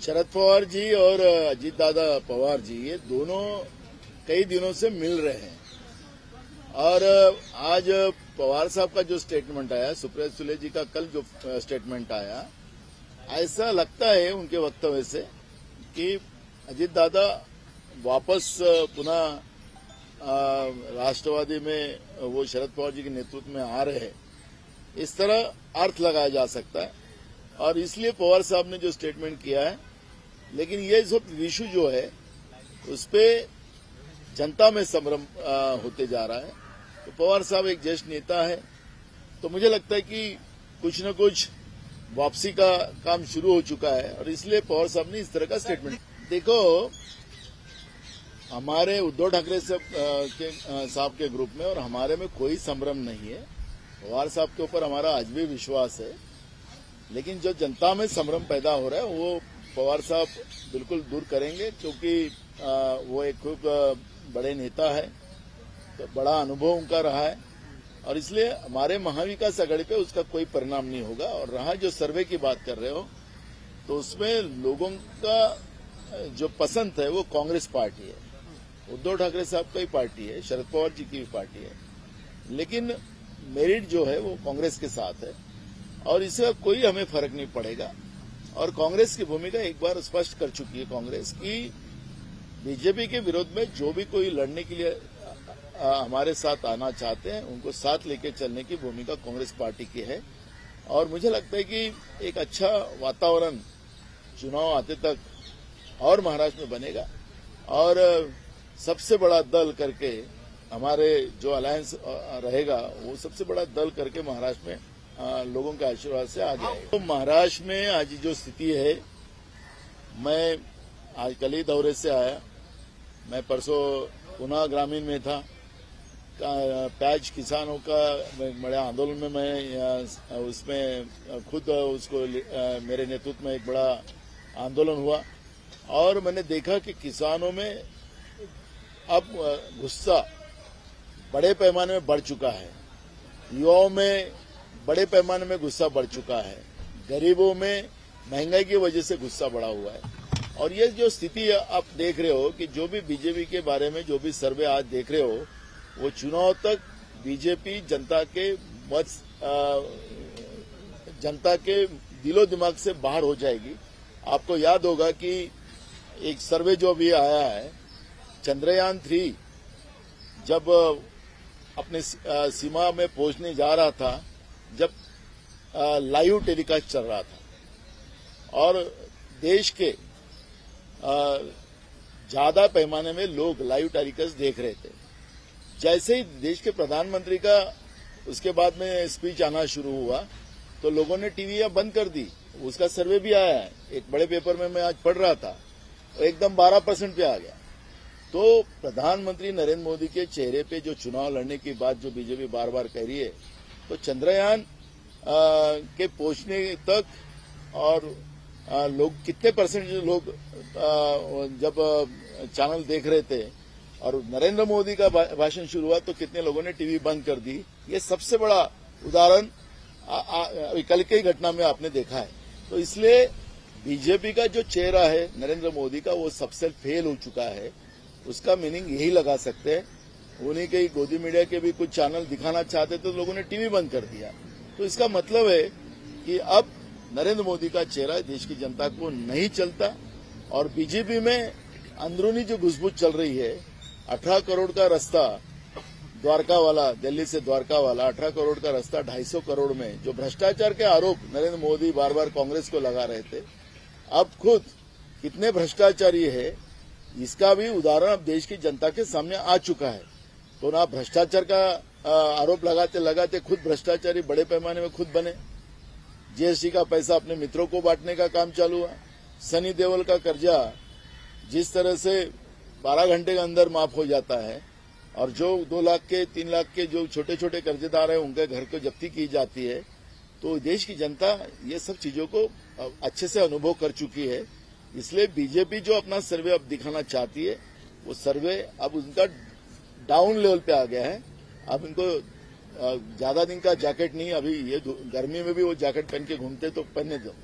शरद पवार जी और अजीत दादा पवार जी ये दोनों कई दिनों से मिल रहे हैं और आज पवार साहब का जो स्टेटमेंट आया, सुप्रिया सुले जी का कल जो स्टेटमेंट आया, ऐसा लगता है उनके वक्तव्य से कि अजीत दादा वापस पुनः राष्ट्रवादी में वो शरद पवार जी के नेतृत्व में आ रहे हैं, इस तरह अर्थ लगाया जा सकता है और इसलिए पवार साहब ने जो स्टेटमेंट किया है। लेकिन ये सब इशू जो है उस पे जनता में संभ्रम होते जा रहा है। तो पवार साहब एक ज्येष्ठ नेता है, तो मुझे लगता है कि कुछ न कुछ वापसी का काम शुरू हो चुका है और इसलिए पवार साहब ने इस तरह का स्टेटमेंट। देखो, हमारे उद्धव ठाकरे साहब के ग्रुप में और हमारे में कोई संभ्रम नहीं है। पवार साहब के ऊपर हमारा आज भी विश्वास है, लेकिन जो जनता में संभ्रम पैदा हो रहा है वो पवार साहब बिल्कुल दूर करेंगे, क्योंकि वो एक खूब बड़े नेता है, तो बड़ा अनुभव उनका रहा है और इसलिए हमारे महाविकास आघाड़ी पे उसका कोई परिणाम नहीं होगा। और रहा जो सर्वे की बात कर रहे हो, तो उसमें लोगों का जो पसंद है वो कांग्रेस पार्टी है, उद्धव ठाकरे साहब का ही पार्टी है, शरद पवार जी की भी पार्टी है, लेकिन मेरिट जो है वो कांग्रेस के साथ है और इससे कोई हमें फर्क नहीं पड़ेगा। और कांग्रेस की भूमिका एक बार स्पष्ट कर चुकी है कांग्रेस की बीजेपी के विरोध में जो भी कोई लड़ने के लिए हमारे साथ आना चाहते हैं उनको साथ लेकर चलने की भूमिका कांग्रेस पार्टी की है। और मुझे लगता है कि एक अच्छा वातावरण चुनाव आते तक और महाराष्ट्र में बनेगा और सबसे बड़ा दल करके हमारे जो अलायंस रहेगा वो सबसे बड़ा दल करके महाराष्ट्र में लोगों के आशीर्वाद से आगे आएगा। तो महाराष्ट्र में आज जो स्थिति है, मैं आज कल ही दौरे से आया, मैं परसों पुनः ग्रामीण में था, प्याज किसानों का बड़े आंदोलन में मैं उसमें खुद उसको मेरे नेतृत्व में एक बड़ा आंदोलन हुआ और मैंने देखा कि किसानों में अब गुस्सा बड़े पैमाने में बढ़ चुका है, युवाओं में बड़े पैमाने में गुस्सा बढ़ चुका है, गरीबों में महंगाई की वजह से गुस्सा बढ़ा हुआ है। और ये जो स्थिति आप देख रहे हो कि जो भी बीजेपी के बारे में जो भी सर्वे आज देख रहे हो, वो चुनाव तक बीजेपी जनता के दिलो दिमाग से बाहर हो जाएगी। आपको याद होगा कि एक सर्वे जो अभी आया है, चंद्रयान 3 जब अपने सीमा में पहुंचने जा रहा था, जब लाइव टेलीकास्ट चल रहा था और देश के ज्यादा पैमाने में लोग लाइव टेलीकास्ट देख रहे थे। जैसे ही देश के प्रधानमंत्री का उसके बाद में स्पीच आना शुरू हुआ तो लोगों ने टीवी बंद कर दी। उसका सर्वे भी आया है, एक बड़े पेपर में मैं आज पढ़ रहा था, एकदम 12% पे आ गया। तो प्रधानमंत्री नरेंद्र मोदी के चेहरे पे जो चुनाव लड़ने की बात जो बीजेपी बार बार कह रही है, तो चंद्रयान के पहुंचने तक और लोग कितने परसेंट लोग जब चैनल देख रहे थे और नरेंद्र मोदी का भाषण शुरू हुआ तो कितने लोगों ने टीवी बंद कर दी। ये सबसे बड़ा उदाहरण कल की घटना में आपने देखा है। तो इसलिए बीजेपी का जो चेहरा है नरेंद्र मोदी का, वो सबसे फेल हो चुका है। उसका मीनिंग यही लगा सकते हैं। उन्हीं के गोदी मीडिया के भी कुछ चैनल दिखाना चाहते तो लोगों ने टीवी बंद कर दिया। तो इसका मतलब है कि अब नरेंद्र मोदी का चेहरा देश की जनता को नहीं चलता और बीजेपी में अंदरूनी जो घुसबुस चल रही है, 18 करोड़ का रास्ता द्वारका वाला, दिल्ली से द्वारका वाला 18 करोड़ का रास्ता 250 करोड़ में, जो भ्रष्टाचार के आरोप नरेंद्र मोदी बार बार कांग्रेस को लगा रहे थे, अब खुद कितने भ्रष्टाचारी है इसका भी उदाहरण अब देश की जनता के सामने आ चुका है। तो ना भ्रष्टाचार का आरोप लगाते लगाते खुद भ्रष्टाचारी बड़े पैमाने में खुद बने। जीएसटी का पैसा अपने मित्रों को बांटने का काम चालू हुआ। सनी देओल का कर्जा जिस तरह से 12 घंटे के अंदर माफ हो जाता है और जो 2 लाख के 3 लाख के जो छोटे छोटे कर्जेदार हैं उनके घर को जब्ती की जाती है। तो देश की जनता ये सब चीजों को अच्छे से अनुभव कर चुकी है। इसलिए बीजेपी जो अपना सर्वे अब दिखाना चाहती है, वो सर्वे अब उनका डाउन लेवल पे आ गया है। अब इनको ज्यादा दिन का जैकेट नहीं, अभी ये गर्मी में भी वो जैकेट पहन के घूमते तो पहनने दो।